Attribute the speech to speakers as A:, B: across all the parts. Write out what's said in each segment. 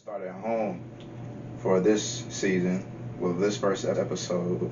A: start at home for this season with this first episode.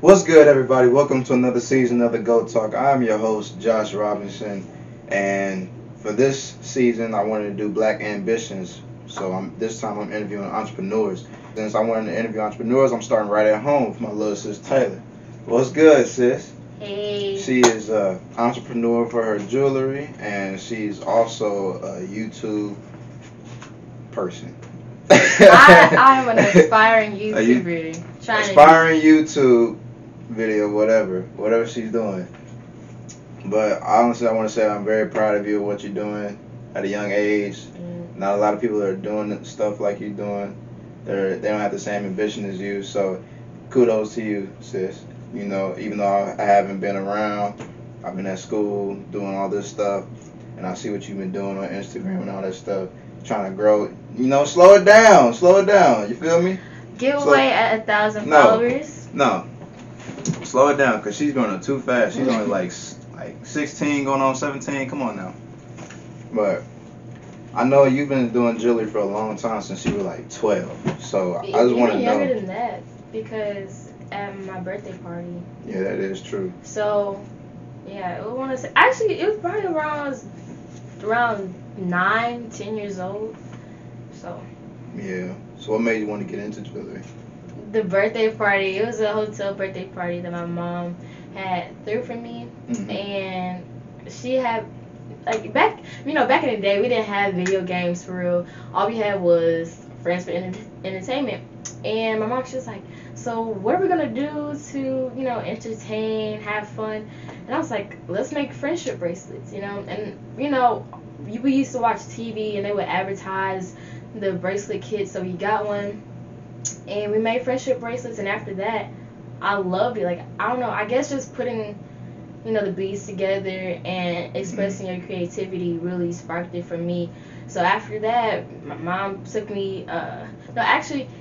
A: What's good, everybody? Welcome to another season of the Go Talk. I'm your host, Josh Robinson, and for this season, I wanted to do Black Ambitions. So this time I'm interviewing entrepreneurs. Since I wanted to interview entrepreneurs, I'm starting right at home with my little sis Taylor. What's good, sis?
B: Hey.
A: She is an entrepreneur for her jewelry, and she's also a YouTube person.
B: I'm an aspiring YouTuber.
A: Aspiring YouTube video, whatever she's doing. But honestly, I want to say I'm very proud of you of what you're doing at a young age. Not a lot of people are doing stuff like you're doing. They don't have the same ambition as you. So kudos to you, sis. You know, even though I haven't been around, I've been at school doing all this stuff, and I see what you've been doing on Instagram and all that stuff, trying to grow. You know, slow it down. You feel me?
B: Giveaway at 1,000 followers.
A: No. Slow it down, cause she's going too fast. She's only like 16, going on 17. Come on now. But I know you've been doing jewelry for a long time, since you were like 12. So I just want to know.
B: Younger than that, because at my birthday party.
A: Yeah, that is true.
B: So yeah, I want to say actually it was probably around 9, 10 years old. So.
A: Yeah. So what made you want to get into jewelry?
B: The birthday party. It was a hotel birthday party that my mom had threw for me, and she had back in the day we didn't have video games for real. All we had was Friends for Entertainment, and my mom, she was like, so what are we gonna do to entertain, have fun? And I was like, let's make friendship bracelets, and we used to watch TV and they would advertise the bracelet kit, so we got one and we made friendship bracelets. And after that, I loved it. Like, I don't know, I guess just putting the beads together and expressing your creativity really sparked it for me. So after that, my mom took me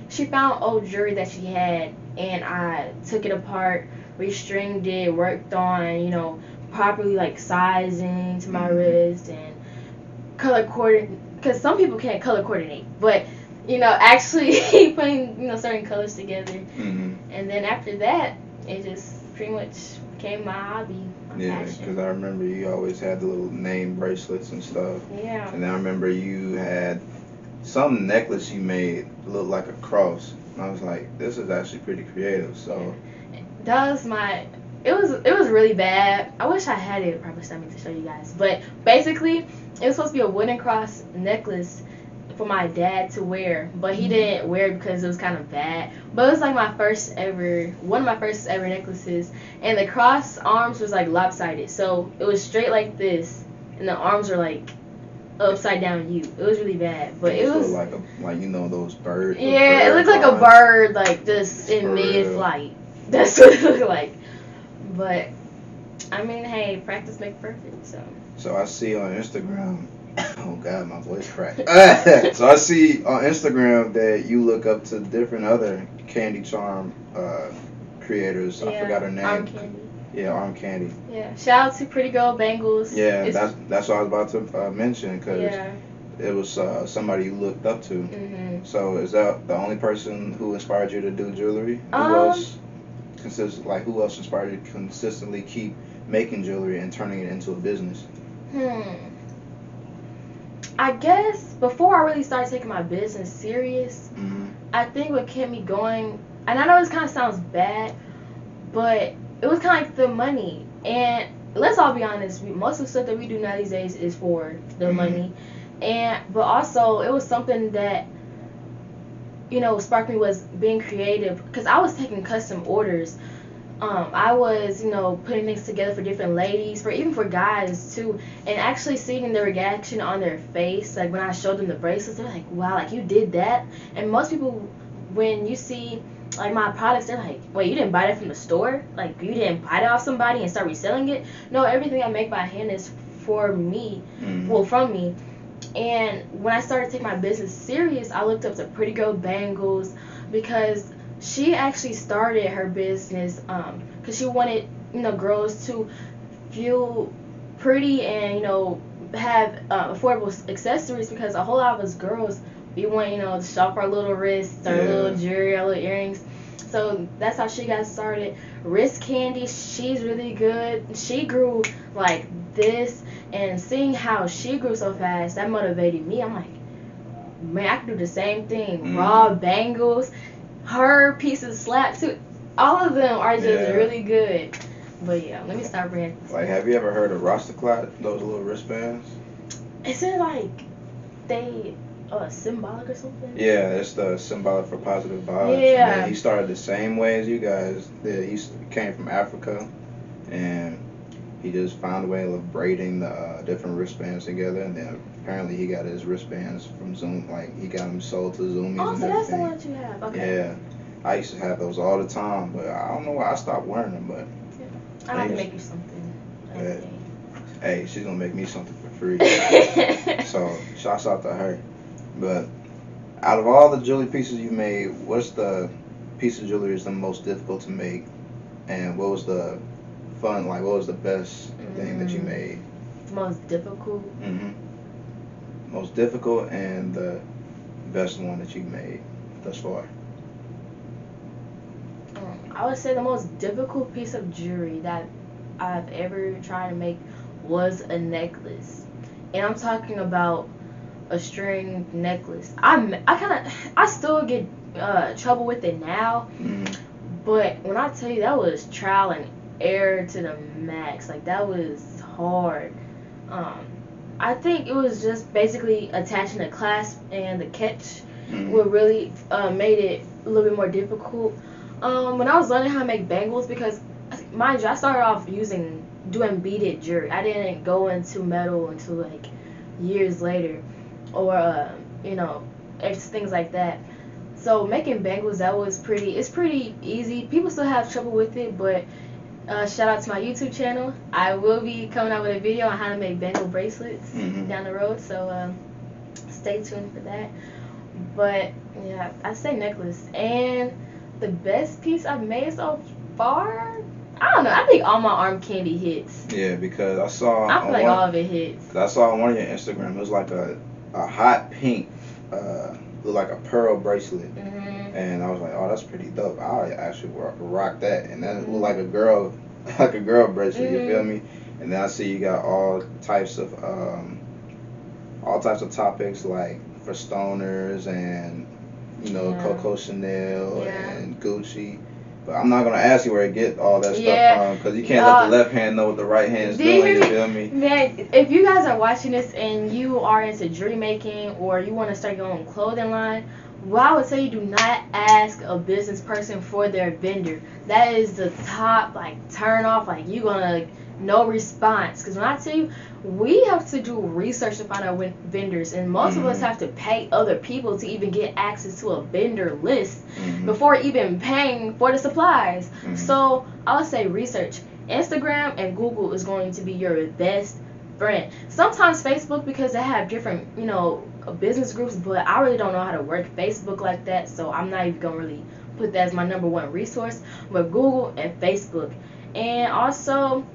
B: she found old jewelry that she had, and I took it apart, restringed it, worked on properly like sizing to my wrist and color coordinate, because some people can't color coordinate, but actually putting certain colors together. And then after that, it just pretty much became my hobby.
A: Yeah, because I remember you always had the little name bracelets and stuff.
B: Yeah.
A: And then I remember you had some necklace you made look like a cross, and I was like, this is actually pretty creative. So
B: that was it was really bad. I wish I had it probably something to show you guys. But basically, it was supposed to be a wooden cross necklace for my dad to wear, but he didn't wear it because it was kind of bad. But it was like one of my first ever necklaces, and the cross arms was like lopsided, so it was straight like this, and the arms were like upside down U. It was really bad, but it was
A: like those birds.
B: Yeah, it looked like a bird, like just in mid-flight. That's what it looked like. But I mean, hey, practice makes perfect.
A: So I see on Instagram. Oh God, my voice cracked. So I see on Instagram that you look up to different other candy charm creators.
B: Yeah,
A: I forgot her name.
B: Arm Candy.
A: Yeah, Arm Candy.
B: Yeah, shout out to Pretty Girl Bangles.
A: Yeah, that's what I was about to mention, because it was somebody you looked up to. So is that the only person who inspired you to do jewelry? Who else inspired you to consistently keep making jewelry and turning it into a business?
B: I guess before I really started taking my business serious, I think what kept me going, and I know this kind of sounds bad, but it was kind of like the money. And let's all be honest, most of the stuff that we do now these days is for the money. But also, it was something that sparked me, was being creative, because I was taking custom orders. I was, putting things together for different ladies, even for guys too, and actually seeing the reaction on their face, like when I showed them the bracelets, they're like, wow, like you did that. And most people, when you see like my products, they're like, wait, you didn't buy that from the store? Like, you didn't buy it off somebody and start reselling it? No, everything I make by hand is for me, well, from me. And when I started taking my business serious, I looked up to Pretty Girl Bangles because she actually started her business because she wanted, you know, girls to feel pretty and, you know, have affordable accessories, because a whole lot of us girls, we want, you know, to shop our little wrists, our little jewelry, our little earrings. So that's how she got started. Wrist Candy, she's really good. She grew like this, and seeing how she grew so fast, that motivated me. I'm like, man, I can do the same thing. Raw bangles, her pieces slap too. All of them are just really good. But yeah, let me stop ranting.
A: Like, have you ever heard of Rastaclat? Those little wristbands?
B: Is it like they symbolic or something?
A: Yeah, it's the symbolic for positive vibes.
B: Yeah.
A: And he started the same way as you guys did. He came from Africa, and he just found a way of braiding the different wristbands together, and then apparently he got his wristbands from Zoom. Like, he got them sold to Zoomies
B: Oh,
A: and
B: so that's the
A: everything.
B: one that you have. Okay.
A: Yeah. I used to have those all the time, but I don't know why I stopped wearing them. But
B: I have to make you something.
A: hey, she's gonna make me something for free. So shouts out to her. But out of all the jewelry pieces you made, what's the piece of jewelry is the most difficult to make, and what was the fun? Like, what was the best thing that you made?
B: Most difficult.
A: Most difficult and the best one that you made thus far.
B: I would say the most difficult piece of jewelry that I've ever tried to make was a necklace, and I'm talking about a string necklace. I still get trouble with it now, but when I tell you, that was trial and error to the max. Like, that was hard. I think it was just basically attaching the clasp and the catch what really made it a little bit more difficult. When I was learning how to make bangles, because mind you, I started off doing beaded jewelry. I didn't go into metal until like years later, or you know, things like that. So making bangles, it's pretty easy. People still have trouble with it, but shout out to my YouTube channel. I will be coming out with a video on how to make bangle bracelets down the road, so stay tuned for that. But yeah, I say necklace. And the best piece I've made so far, I don't know. I think all my arm candy hits.
A: Yeah, because I saw.
B: I feel like all of it hits.
A: I saw on one of your Instagram, it was like a hot pink, looked like a pearl bracelet, and I was like, oh, that's pretty dope. I actually rock that, and that looked like a girl bracelet. You feel me? And then I see you got all types of topics, like for stoners and, you know, Coco Chanel and Gucci. But I'm not gonna ask you where to get all that stuff from, because you can't let the left hand know what the right hand's doing. You feel me?
B: Man, if you guys are watching this and you are into jewelry making, or you want to start your own clothing line, well, I would tell you, do not ask a business person for their vendor. That is the top turn off. Like, you gonna no response, because when I tell you, we have to do research to find our vendors, and most of us have to pay other people to even get access to a vendor list before even paying for the supplies. So I would say research. Instagram and Google is going to be your best friend. Sometimes Facebook, because they have different, you know, business groups, but I really don't know how to work Facebook like that, so I'm not even gonna really put that as my #1 resource. But Google and Facebook, and also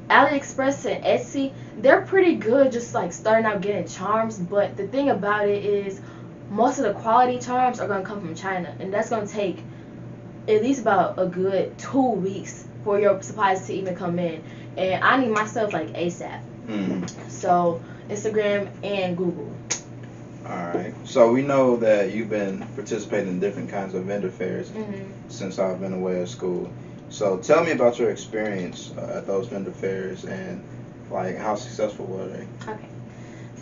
B: AliExpress and Etsy, they're pretty good just like starting out getting charms. But the thing about it is, most of the quality charms are gonna come from China, and that's gonna take at least about a good 2 weeks for your supplies to even come in, and I need my stuff like ASAP. So Instagram and Google.
A: Alright, so we know that you've been participating in different kinds of vendor fairs since I've been away at school. So tell me about your experience at those vendor fairs, and like, how successful were they?
B: Okay,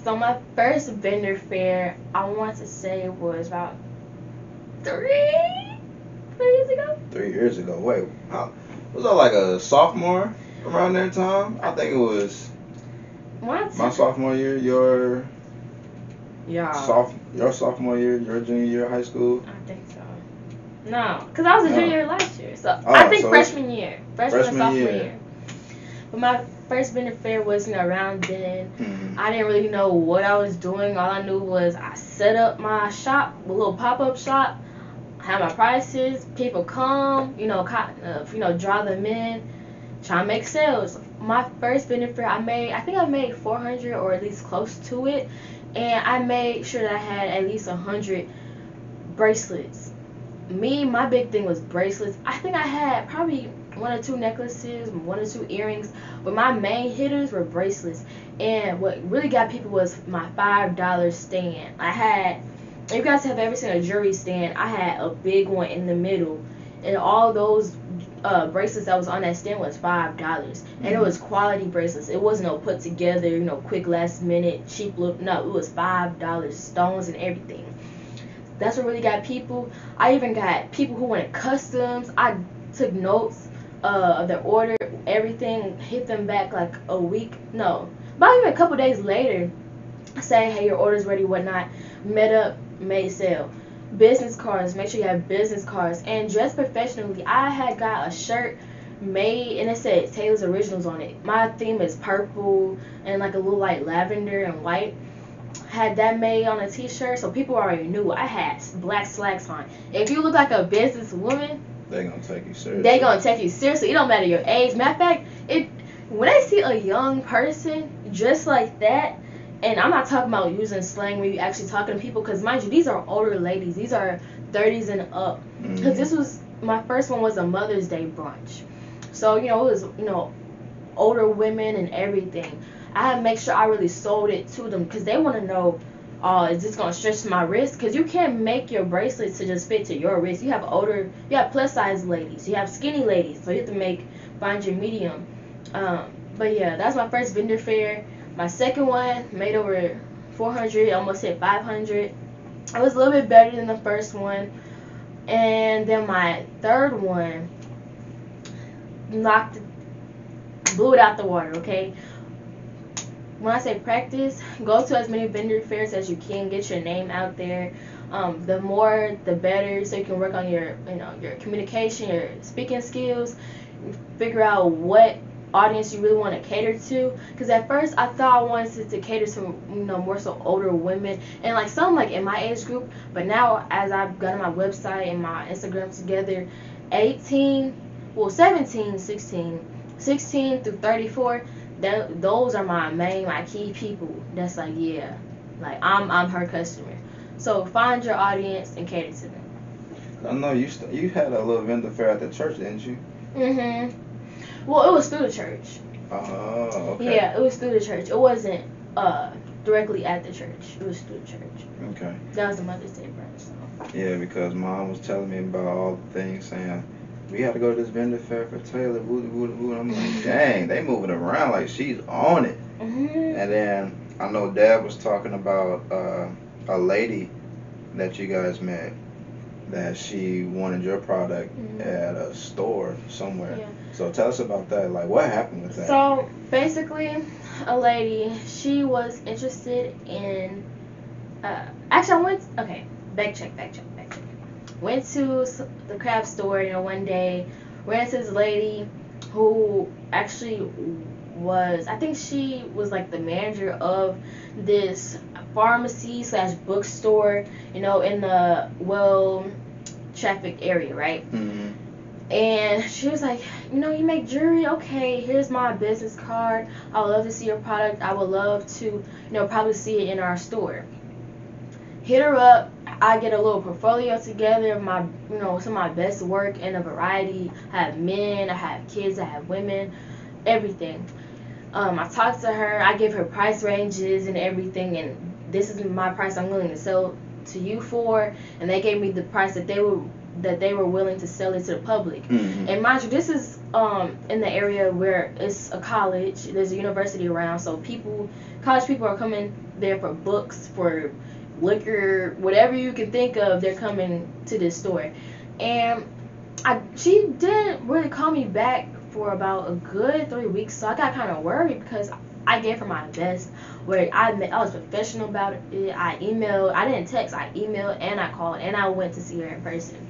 B: so my first vendor fair, I want to say, was about 3 years ago.
A: 3 years ago. Wait, was I like a sophomore around that time? I think it was my sophomore year, your sophomore year, your junior year of high school.
B: I think so. No, because I was a junior last year, so I think freshman year, freshman and sophomore year. But my first vendor fair was, around then.
A: Mm-hmm.
B: I didn't really know what I was doing. All I knew was I set up my shop, a little pop-up shop, have my prices, people come, draw them in, try to make sales. My first vendor fair, I think I made 400 or at least close to it, and I made sure that I had at least 100 bracelets. My big thing was bracelets. I think I had probably 1 or 2 necklaces, 1 or 2 earrings, but my main hitters were bracelets. And what really got people was my $5 stand. If you guys have ever seen a jewelry stand, I had a big one in the middle, and all those bracelets that was on that stand was $5, and it was quality bracelets. It wasn't no put together, quick last minute cheap look. No, it was $5, stones and everything. That's what really got people. I even got people who wanted customs. I took notes of their order, everything, hit them back like a week. No, about even a couple days later, saying, hey, your order's ready, whatnot. Met up, made sale. Business cards, make sure you have business cards. And dress professionally, I had got a shirt made and it said Taylor's Originals on it. My theme is purple and like a little like lavender and white. Had that made on a t-shirt, so people already knew I had black slacks on. If you look like a business woman,
A: they gonna take you seriously.
B: It don't matter your age. Matter of fact, when I see a young person dressed like that, and I'm not talking about using slang when you actually talking to people, because mind you, these are older ladies. These are 30s and up. Because this was, my first one was a Mother's Day brunch. So, it was, older women and everything. I had to make sure I really sold it to them, because they want to know, is this going to stretch my wrist? Because you can't make your bracelets to just fit to your wrist. You have plus size ladies. You have skinny ladies. So you have to find your medium. But yeah, that's my first vendor fair. My second one made over 400, almost hit 500. It was a little bit better than the first one. And then my third one blew it out the water, okay? When I say practice, go to as many vendor fairs as you can, get your name out there. The more, the better, so you can work on your communication, your speaking skills, figure out what audience you really want to cater to. Because at first I thought I wanted to cater to more so older women and like some like in my age group, but now as I've gotten my website and my Instagram together, 16 through 34, those are my key people. That's like, yeah, like I'm her customer. So find your audience and cater to them.
A: I know you had a little vendor fair at the church, didn't you?
B: Well, it was through the church.
A: Oh, okay.
B: Yeah, it was through the church. It wasn't directly at the church. It was through the church.
A: Okay.
B: That was the Mother's Day brunch. So.
A: Yeah, because Mom was telling me about all the things, saying we had to go to this vendor fair for Taylor. And I'm like, dang, they moving around like she's on it. And then I know Dad was talking about a lady that you guys met, that she wanted your product at a store somewhere.
B: Yeah.
A: So tell us about that. Like, what happened with that?
B: So basically, a lady, she was interested in. Back check. Went to the craft store, one day. Ran into this lady who actually was, I think she was like the manager of this pharmacy / bookstore, in the trafficked area, right? And she was like, you make jewelry? Okay, here's my business card. I would love to see your product. I would love to, probably see it in our store. Hit her up. I get a little portfolio together of my, some of my best work in a variety. I have men, I have kids, I have women, everything. I talked to her. I give her price ranges and everything, and this is my price I'm willing to sell to you for. And they gave me the price that they were willing to sell it to the public. And mind you, this is in the area where it's a college. There's a university around, so college people are coming there for books, for liquor, whatever you can think of. They're coming to this store. And she didn't really call me back for about a good 3 weeks, so I got kind of worried because I gave her my best. Where I was professional about it. I emailed. I didn't text. I emailed and I called and I went to see her in person.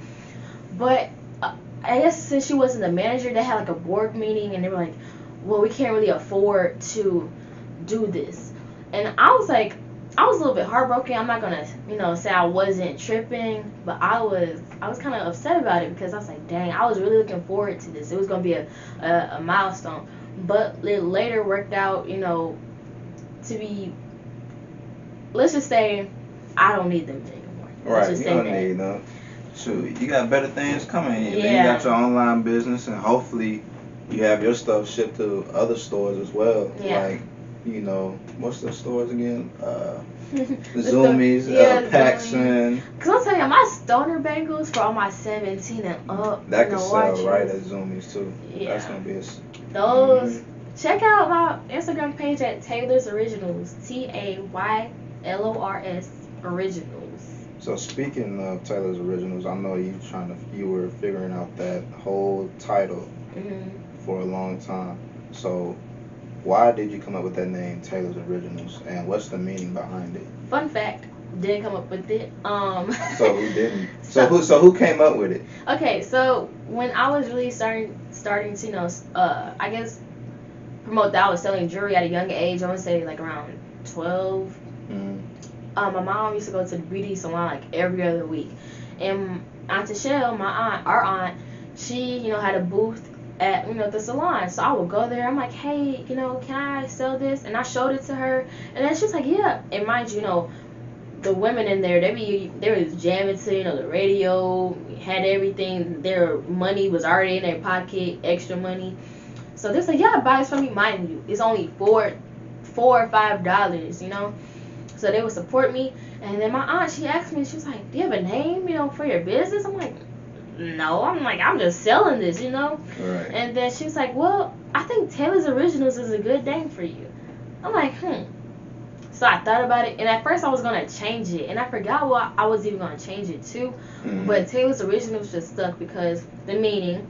B: But I guess since she wasn't the manager, they had like a board meeting and they were like, well, we can't really afford to do this. And I was like, I was a little bit heartbroken. I'm not gonna, say I wasn't tripping, but I was kind of upset about it because I was like, dang, I was really looking forward to this. It was gonna be a milestone, but it later worked out, to be. Let's just say, I don't need them anymore.
A: Right,
B: you
A: don't need them. Shoot, you got better things coming.
B: Yeah.
A: Then you got your online business, and hopefully you have your stuff shipped to other stores as well.
B: Yeah.
A: Like, what's the stores again? Zoomies, Paxson.
B: Because I'll tell you, my stoner bangles for all my 17 and up.
A: That could sell right at Zoomies too.
B: Yeah.
A: That's gonna be
B: those. Check out my Instagram page at Taylor's Originals. TAYLORS Originals.
A: So speaking of Taylor's Originals, I know you were figuring out that whole title for a long time. So why did you come up with that name, Taylor's Originals, and what's the meaning behind it?
B: Fun fact, didn't come up with it.
A: So who didn't? So who came up with it?
B: Okay, so when I was really starting to, I guess promote that I was selling jewelry at a young age, I would say like around 12. My mom used to go to the beauty salon like every other week, and Aunt Michelle, our aunt, she had a booth at the salon. So I would go there. I'm like, hey, can I sell this? And I showed it to her, and then she was like, yeah. And mind you, the women in there, they was jamming to the radio, had everything. Their money was already in their pocket, extra money. So they're like, yeah, buy this from me. Mind you, it's only $4 or $5, So they would support me. And then my aunt, she asked me, she was like, do you have a name, for your business? I'm like, no. I'm just selling this,
A: Right.
B: And then she was like, well, I think Taylor's Originals is a good name for you. I'm like, So I thought about it, and at first I was going to change it, and I forgot what I was even going to change it to. But Taylor's Originals just stuck because the meaning,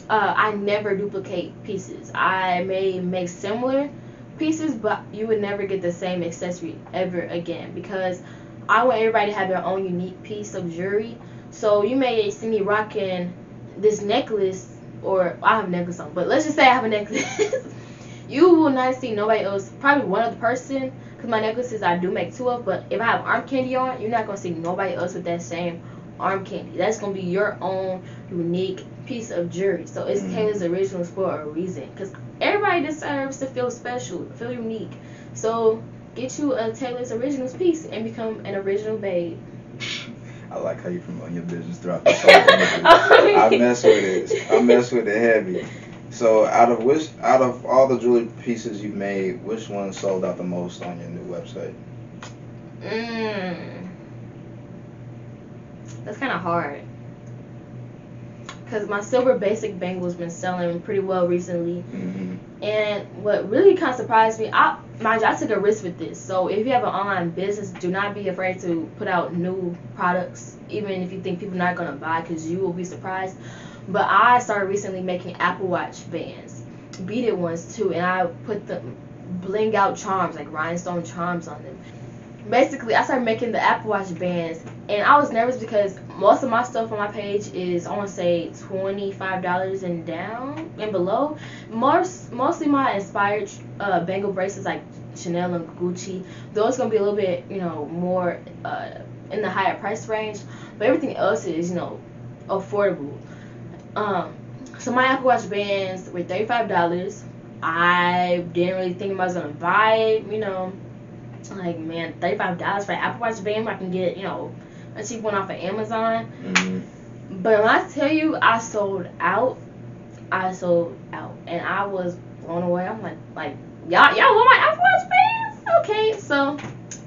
B: I never duplicate pieces. I may make similar pieces, but you would never get the same accessory ever again because I want everybody to have their own unique piece of jewelry. So you may see me rocking this necklace, or I have a necklace on, but let's just say I have a necklace. You will not see nobody else, probably one other person, because my necklaces I do make 2 of, but if I have arm candy on, you're not going to see nobody else with that same arm candy. That's going to be your own unique piece of jewelry. So it's Taylor's Originals for a reason, because everybody deserves to feel special, feel unique. So get you a Taylor's Originals piece and become an original babe.
A: I like how you promote your business throughout this whole interview. I mess with it. I mess with it heavy. So out of all the jewelry pieces you've made, which one sold out the most on your new website?
B: That's kind of hard. Because my silver basic bangle's been selling pretty well recently. And what really kind of surprised me, mind you, I took a risk with this. So if you have an online business, do not be afraid to put out new products, even if you think people are not going to buy, because you will be surprised. But I started recently making Apple Watch bands, beaded ones too, and I put the bling out charms, like rhinestone charms on them. Basically, I started making the Apple Watch bands, and I was nervous because most of my stuff on my page is, I want to say, $25 and down and below. Mostly my inspired bangle bracelets like Chanel and Gucci. Those going to be a little bit, more in the higher price range. But everything else is, affordable. So my Apple Watch bands were $35. I didn't really think I was going to buy it, like, man, $35 for an Apple Watch band, I can get, a cheap one off of Amazon. But when I tell you I sold out, and I was blown away. I'm like, y'all want my Apple Watch bands? Okay, so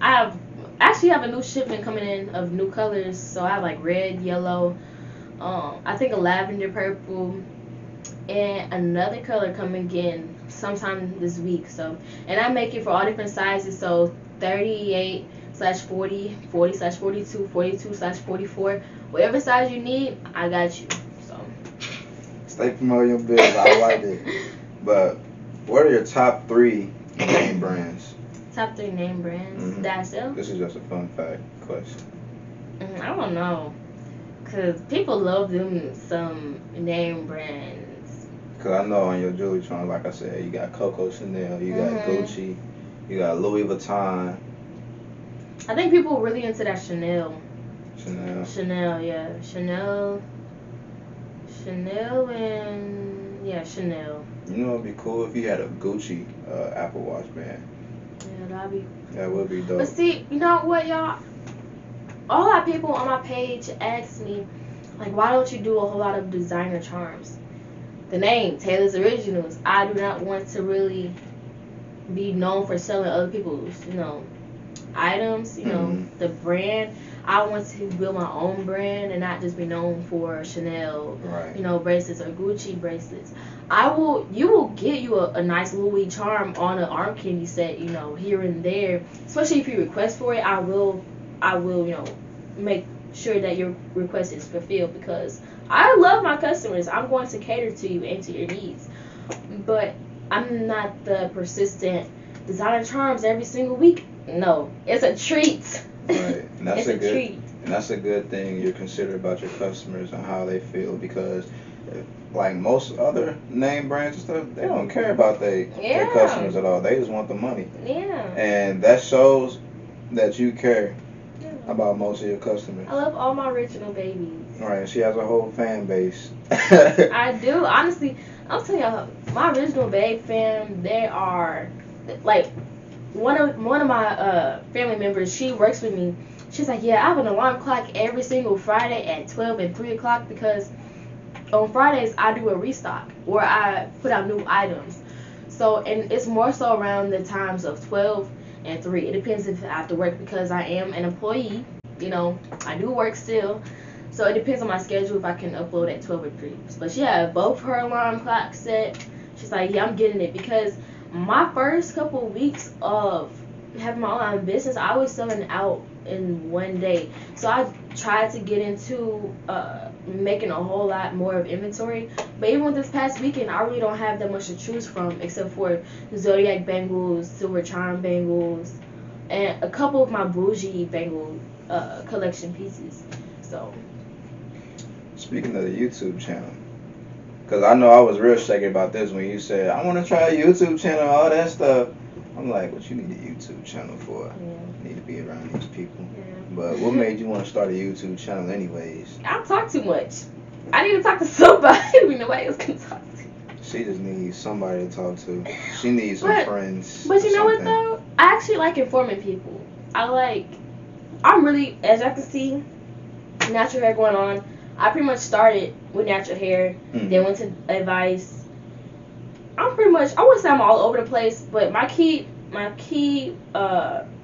B: I actually have a new shipment coming in of new colors. So I have like red, yellow, I think a lavender purple, and another color coming in sometime this week. So, and I make it for all different sizes. So 38/40, 40/42, 42/44, whatever size you need, I got you. So
A: stay promoting your business. I like it. But what are your top 3 name brands?
B: Top 3 name brands that I sell?
A: This is just a fun fact question.
B: I don't know, cause people love them some name brands.
A: Cause I know on your jewelry charm, like I said, you got Coco Chanel, you got Gucci, you got Louis Vuitton.
B: I think people really into that Chanel.
A: Chanel,
B: yeah. Chanel, and yeah, Chanel.
A: You know, it'd be cool if you had a Gucci Apple Watch band.
B: Yeah,
A: that would be dope.
B: But see, you know what, y'all? A lot of people on my page ask me, like, why don't you do a whole lot of designer charms? The name, Taylor's Originals. I do not want to really be known for selling other people's, items, the brand. I want to build my own brand and not just be known for Chanel,
A: right.
B: Bracelets or Gucci bracelets. You will get you a nice Louis charm on an arm candy set, here and there. Especially if you request for it, I will, make sure that your request is fulfilled because I love my customers. I'm going to cater to you and to your needs. But I'm not the persistent designer charms every single week. No, it's a treat.
A: Right, and that's
B: it's a treat.
A: And that's a good thing you're considerate about your customers and how they feel because, like most other name brands and stuff, they don't care about their customers at all. They just want the money.
B: Yeah.
A: And that shows that you care about most of your customers.
B: I love all my original babies.
A: Right, she has a whole fan base.
B: I do. Honestly, I'll tell y'all, my original babe fam, they are like one of my family members. She works with me. She's like, yeah, I have an alarm clock every single Friday at 12 and 3 o'clock because on Fridays I do a restock or I put out new items. So, and it's more so around the times of 12 and 3. It depends if I have to work because I am an employee. I do work still. So it depends on my schedule if I can upload at 12 or 3. But yeah, both her alarm clocks set. She's like, yeah, I'm getting it because my first couple of weeks of having my online business, I was selling out in one day. So I tried to get into making a whole lot more of inventory. But even with this past weekend, I really don't have that much to choose from except for Zodiac bangles, silver charm bangles, and a couple of my bougie bangle collection pieces. So.
A: Speaking of the YouTube channel, because I know I was real shaky about this when you said, I want to try a YouTube channel, all that stuff. I'm like, what you need a YouTube channel for?
B: Yeah.
A: You need to be around these people.
B: Yeah.
A: But what made you want to start a YouTube channel anyways?
B: I talk too much. I need to talk to somebody. Nobody else can talk to.
A: She just needs somebody to talk to. She needs some friends.
B: But you know what though? I actually like informing people. I'm really, as I can see, natural hair going on. I pretty much started with natural hair, then went to advice. I wouldn't say I'm all over the place, but my key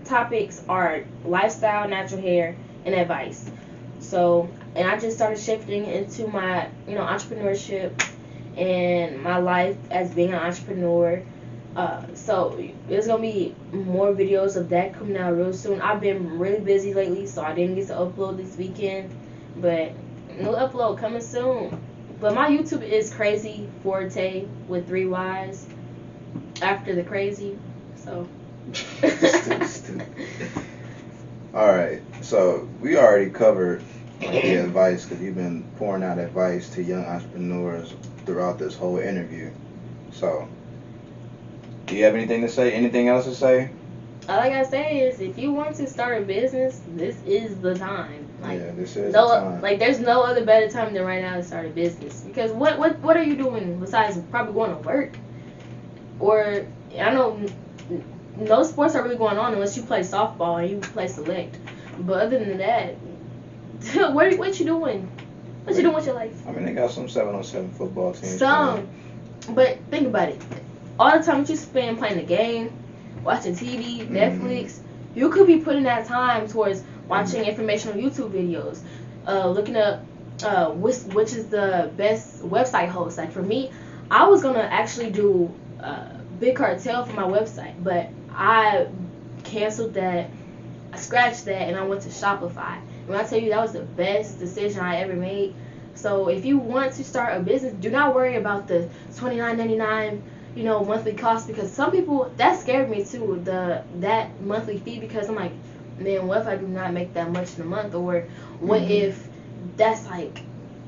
B: topics are lifestyle, natural hair, and advice. So, and I just started shifting into my, entrepreneurship and my life as being an entrepreneur. So there's gonna be more videos of that coming out real soon. I've been really busy lately, so I didn't get to upload this weekend, but new upload coming soon. But my YouTube is Crazy Forte with 3 Y's after the crazy. So.
A: Stupid. Alright, so we already covered the advice because you've been pouring out advice to young entrepreneurs throughout this whole interview. So, do you have anything to say? Anything else to say?
B: All I gotta say is, if you want to start a business, this is the time.
A: This is the time.
B: There's no other better time than right now to start a business. Because what are you doing besides probably going to work? Or, I know no sports are really going on unless you play softball and you play select. But other than that, what you doing? What you doing with your life?
A: I mean, they got some 7-on-7 football teams.
B: But think about it. All the time that you spend playing the game, watching TV, Netflix, you could be putting that time towards watching informational YouTube videos, looking up which is the best website host. Like for me, I was gonna actually do Big Cartel for my website, but I canceled that, I scratched that, and I went to Shopify. When I tell you that was the best decision I ever made. So if you want to start a business, do not worry about the $29.99 monthly cost, because some people, that scared me too, that monthly fee, because I'm like, man, what if I do not make that much in a month, or what if that's like,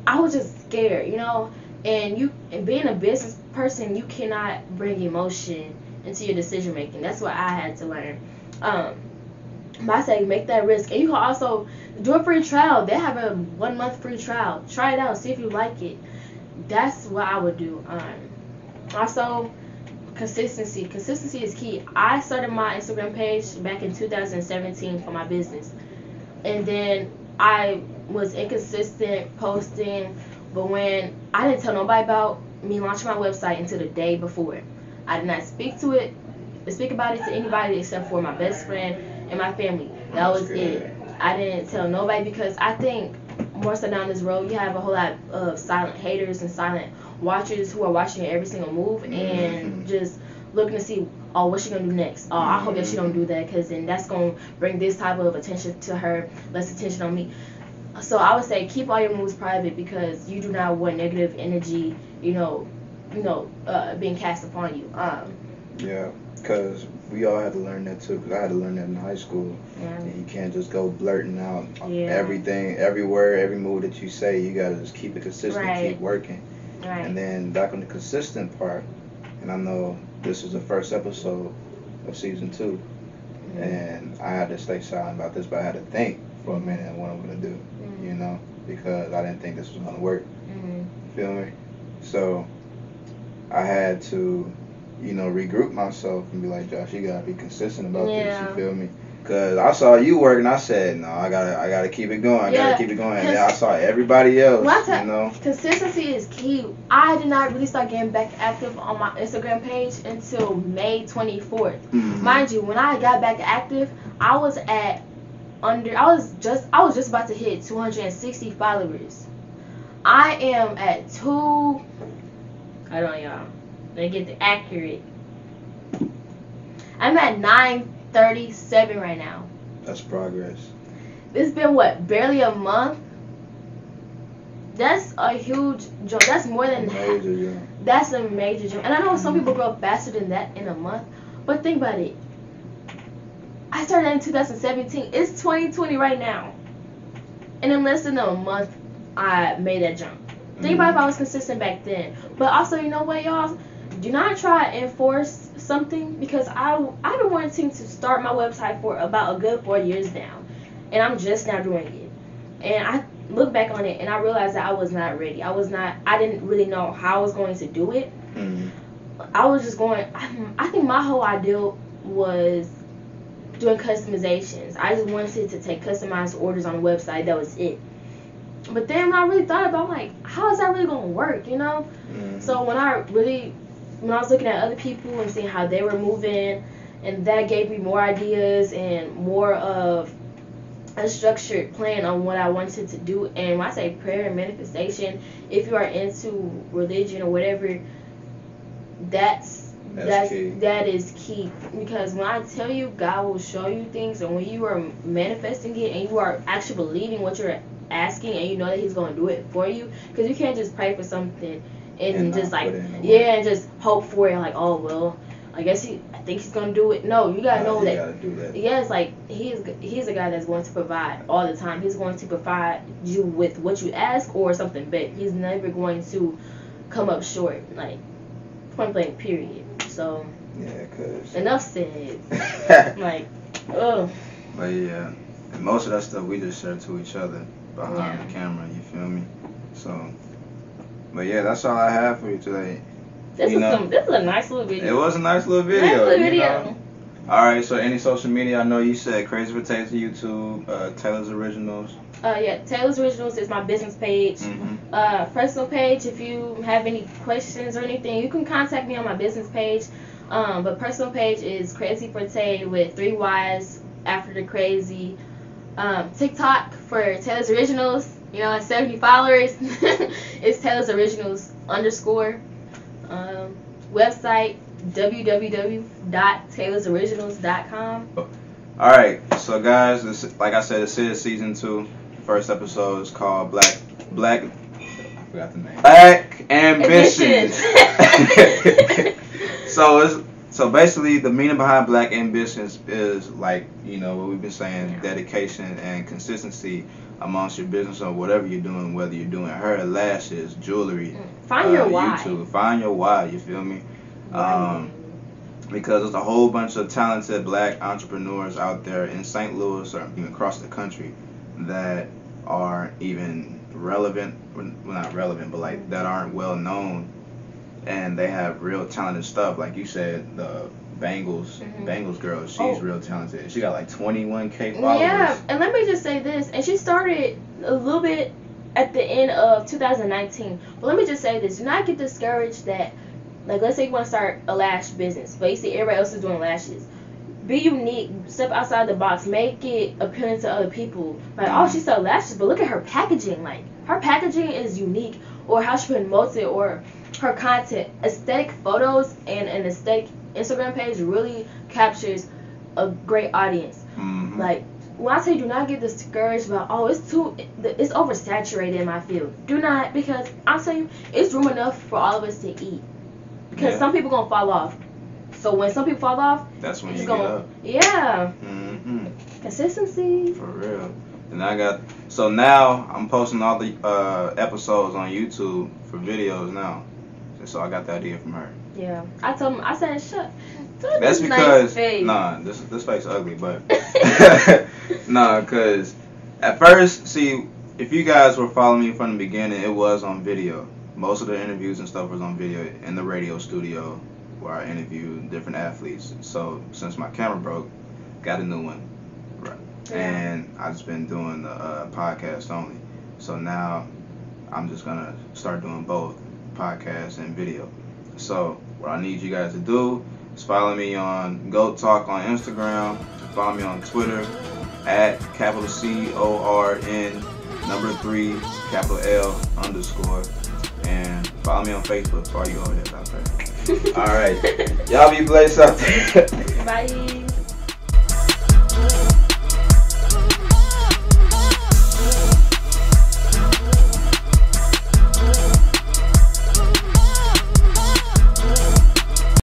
B: I was just scared, And being a business person, you cannot bring emotion into your decision making. That's what I had to learn. But I say make that risk, and you can also do a free trial. They have a 1 month free trial. Try it out, see if you like it. That's what I would do. Also, consistency. Consistency is key. I started my Instagram page back in 2017 for my business, and then I was inconsistent posting. But when I didn't tell nobody about me launching my website until the day before, I did not speak about it to anybody except for my best friend and my family. That was it. I didn't tell nobody because I think more so down this road, you have a whole lot of silent haters and silent watchers who are watching your every single move and just looking to see, oh, what's she gonna do next? Oh, I hope that she don't do that, because then that's gonna bring this type of attention to her, less attention on me. So I would say keep all your moves private, because you do not want negative energy, being cast upon you.
A: Yeah, because we all had to learn that too. Because I had to learn that in high school.
B: Yeah.
A: And you can't just go blurting out
B: Yeah.
A: everything, every word, every move that you say. You gotta just keep it consistent,
B: Right.
A: keep working.
B: Right.
A: And then back on the consistent part, and I know this is the first episode of season 2, and I had to stay silent about this, but I had to think for a minute on what I'm gonna do, because I didn't think this was gonna work. Feel me? So I had to, regroup myself and be like, Josh, you gotta be consistent about this. You feel me? Cause I saw you work and I said, no, I gotta keep it going. I gotta keep it going. And then I saw everybody else.
B: Consistency is key. I did not really start getting back active on my Instagram page until May 24th. Mind you, when I got back active, I was just about to hit 260 followers. I am at hold on, y'all. Let me get the accurate. I'm at 937 right now.
A: That's progress.
B: It's been barely a month. That's a huge jump. That's more than
A: major jump.
B: That's a major jump. And I know some people grow faster than that in a month, but think about it. I started in 2017. It's 2020 right now, and in less than a month, I made that jump. Think about if I was consistent back then. But also, you know what, y'all? Do not try and force something, because I've been wanting to start my website for about a good 4 years now, and I'm just now doing it. And I look back on it and I realized that I was not ready. I didn't really know how I was going to do it. I was just going, I think my whole ideal was doing customizations. I just wanted to take customized orders on the website. That was it. But then when I really thought about it, I'm like, how is that really going to work, So when I was looking at other people and seeing how they were moving, and that gave me more ideas and more of a structured plan on what I wanted to do. And when I say prayer and manifestation, if you are into religion or whatever, that is key. Because when I tell you, God will show you things, and when you are manifesting it and you are actually believing what you're asking, and you know that He's going to do it for you, because you can't just pray for something and just and just hope for it, like, oh well, I think He's gonna do it. No, you gotta know that.
A: You gotta do that.
B: Yeah, it's like he's a guy that's going to provide all the time. He's going to provide you with what you ask or something big. He's never going to come up short, like, point blank, period. So enough said. Like, ugh.
A: But yeah, and most of that stuff we just share to each other behind the camera. You feel me? So, but yeah, that's all I have for you today.
B: This is a nice little video.
A: It was a nice little video. All right, so any social media? I know you said Crazy Potatoes YouTube, Taylor's Originals.
B: Taylor's Originals is my business page. Personal page, if you have any questions or anything, you can contact me on my business page. But personal page is Crazy Forte with 3 Y's after the crazy. TikTok for Taylor's Originals, at 70 followers. It's Taylor's Originals _. Website www.taylorsoriginals.com.
A: All right, so guys, like I said, this is season 2. First episode is called Black. I forgot the name. Black Ambitions. So basically, the meaning behind Black Ambitions is, like, what we've been saying, dedication and consistency amongst your business or whatever you're doing, whether you're doing hair, lashes, jewelry,
B: find your why.
A: YouTube, find your why. You feel me? Because there's a whole bunch of talented black entrepreneurs out there in St. Louis or even across the country that aren't even relevant. Well, not relevant, but like that aren't well known, and they have real talented stuff. Like you said, the Bangles girl, she's real talented. She got like 21K followers.
B: Yeah, and let me just say this, and she started a little bit at the end of 2019. But let me just say this, do not get discouraged that, like, let's say you want to start a lash business, but you see everybody else is doing lashes. Be unique, step outside the box, make it appealing to other people. Like, oh, she sells lashes, but look at her packaging. Like, her packaging is unique, or how she promotes it, or her content. Aesthetic photos and an aesthetic Instagram page really captures a great audience. Like, when I say do not get discouraged about, oh, it's oversaturated in my field. Do not, because I'm telling you, it's room enough for all of us to eat. Because some people gonna fall off. So when some people fall off,
A: that's when you get up.
B: Yeah. Consistency.
A: For real. And so now I'm posting all the episodes on YouTube for videos now. So I got the idea from her.
B: Yeah. I told him, I said, shut.
A: That's because, this face ugly, but because at first, see, if you guys were following me from the beginning, it was on video. Most of the interviews and stuff was on video in the radio studio where I interviewed different athletes. So since my camera broke, got a new one, right? Yeah. And I've just been doing the podcast only. So now I'm just gonna start doing both podcast and video. So what I need you guys to do is follow me on Goat Talk on Instagram, follow me on Twitter at @C-O-R-N3L_, and follow me on Facebook for all you over there out there. All right, y'all be blessed out there.
B: Bye.